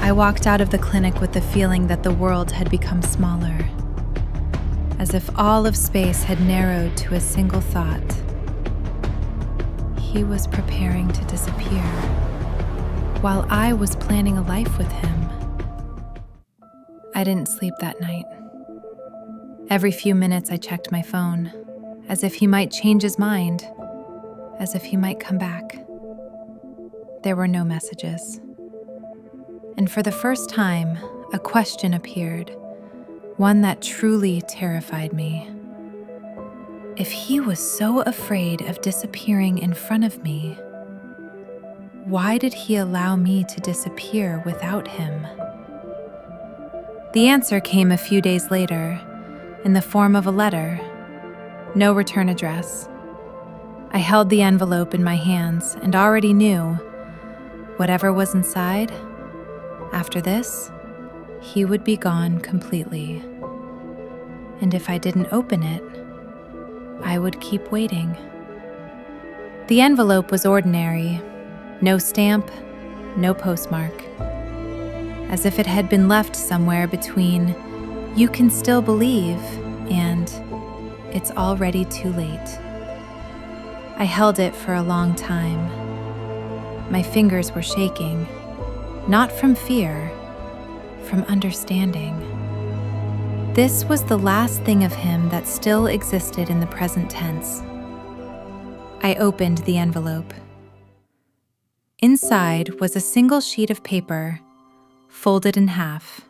I walked out of the clinic with the feeling that the world had become smaller, as if all of space had narrowed to a single thought. He was preparing to disappear, while I was planning a life with him. I didn't sleep that night. Every few minutes I checked my phone, as if he might change his mind, as if he might come back. There were no messages. And for the first time, a question appeared, one that truly terrified me. If he was so afraid of disappearing in front of me, why did he allow me to disappear without him? The answer came a few days later, in the form of a letter. No return address. I held the envelope in my hands and already knew, whatever was inside, after this, he would be gone completely. And if I didn't open it, I would keep waiting. The envelope was ordinary, no stamp, no postmark. As if it had been left somewhere between "you can still believe" and "it's already too late." I held it for a long time. My fingers were shaking, not from fear, from understanding. This was the last thing of him that still existed in the present tense. I opened the envelope. Inside was a single sheet of paper, folded in half.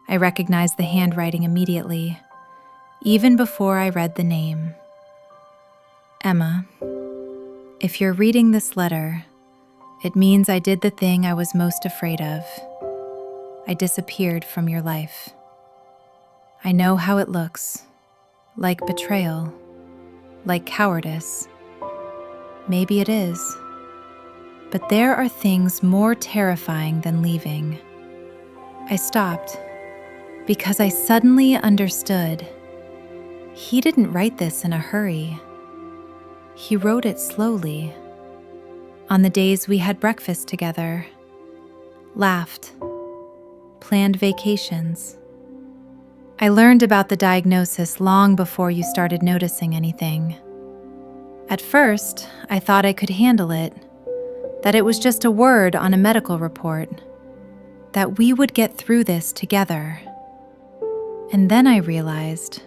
I recognized the handwriting immediately, even before I read the name. Emma, if you're reading this letter, it means I did the thing I was most afraid of. I disappeared from your life. I know how it looks, like betrayal, like cowardice. Maybe it is. But there are things more terrifying than leaving. I stopped because I suddenly understood. He didn't write this in a hurry. He wrote it slowly. On the days we had breakfast together, laughed, planned vacations. I learned about the diagnosis long before you started noticing anything. At first, I thought I could handle it, that it was just a word on a medical report, that we would get through this together. And then I realized,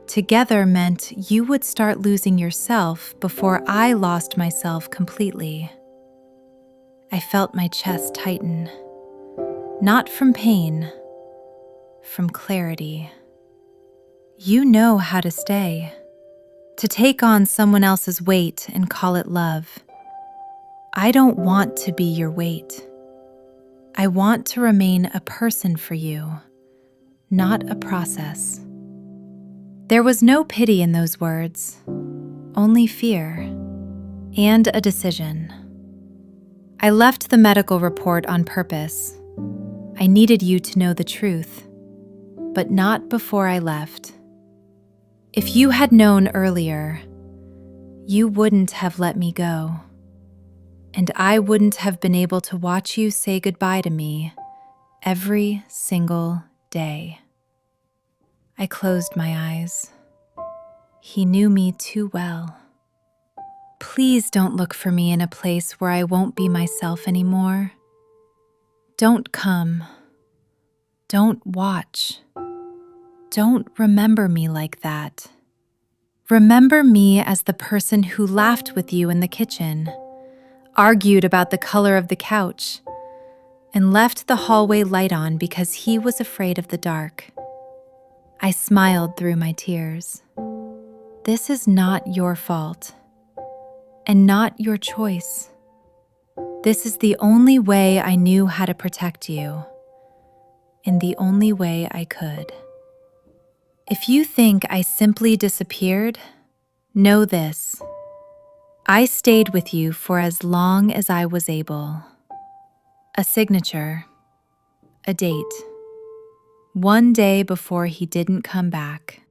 together meant you would start losing yourself before I lost myself completely. I felt my chest tighten, not from pain, from clarity. You know how to stay, to take on someone else's weight and call it love. I don't want to be your weight. I want to remain a person for you, not a process. There was no pity in those words, only fear and a decision. I left the medical report on purpose. I needed you to know the truth, but not before I left. If you had known earlier, you wouldn't have let me go. And I wouldn't have been able to watch you say goodbye to me every single day. I closed my eyes. He knew me too well. Please don't look for me in a place where I won't be myself anymore. Don't come. Don't watch. Don't remember me like that. Remember me as the person who laughed with you in the kitchen, argued about the color of the couch, and left the hallway light on because he was afraid of the dark. I smiled through my tears. This is not your fault, and not your choice. This is the only way I knew how to protect you, and the only way I could. If you think I simply disappeared, know this. I stayed with you for as long as I was able. A signature, a date, one day before he didn't come back.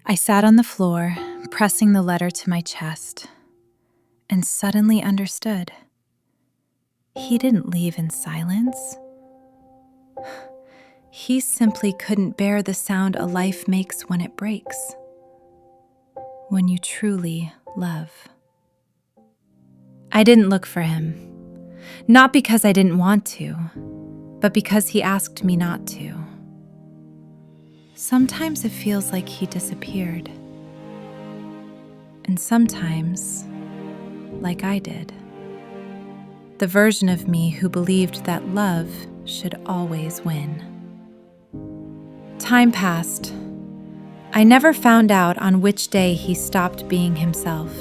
I sat on the floor, pressing the letter to my chest, and suddenly understood. He didn't leave in silence. He simply couldn't bear the sound a life makes when it breaks. When you truly love. I didn't look for him. Not because I didn't want to, but because he asked me not to. Sometimes it feels like he disappeared. And sometimes, like I did. The version of me who believed that love should always win. Time passed. I never found out on which day he stopped being himself.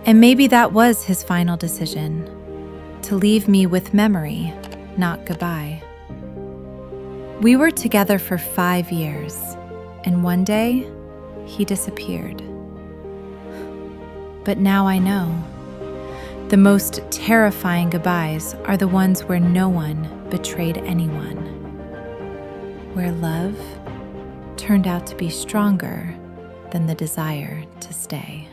And maybe that was his final decision, to leave me with memory, not goodbye. We were together for 5 years, and one day, he disappeared. But now I know. The most terrifying goodbyes are the ones where no one betrayed anyone. Where love turned out to be stronger than the desire to stay.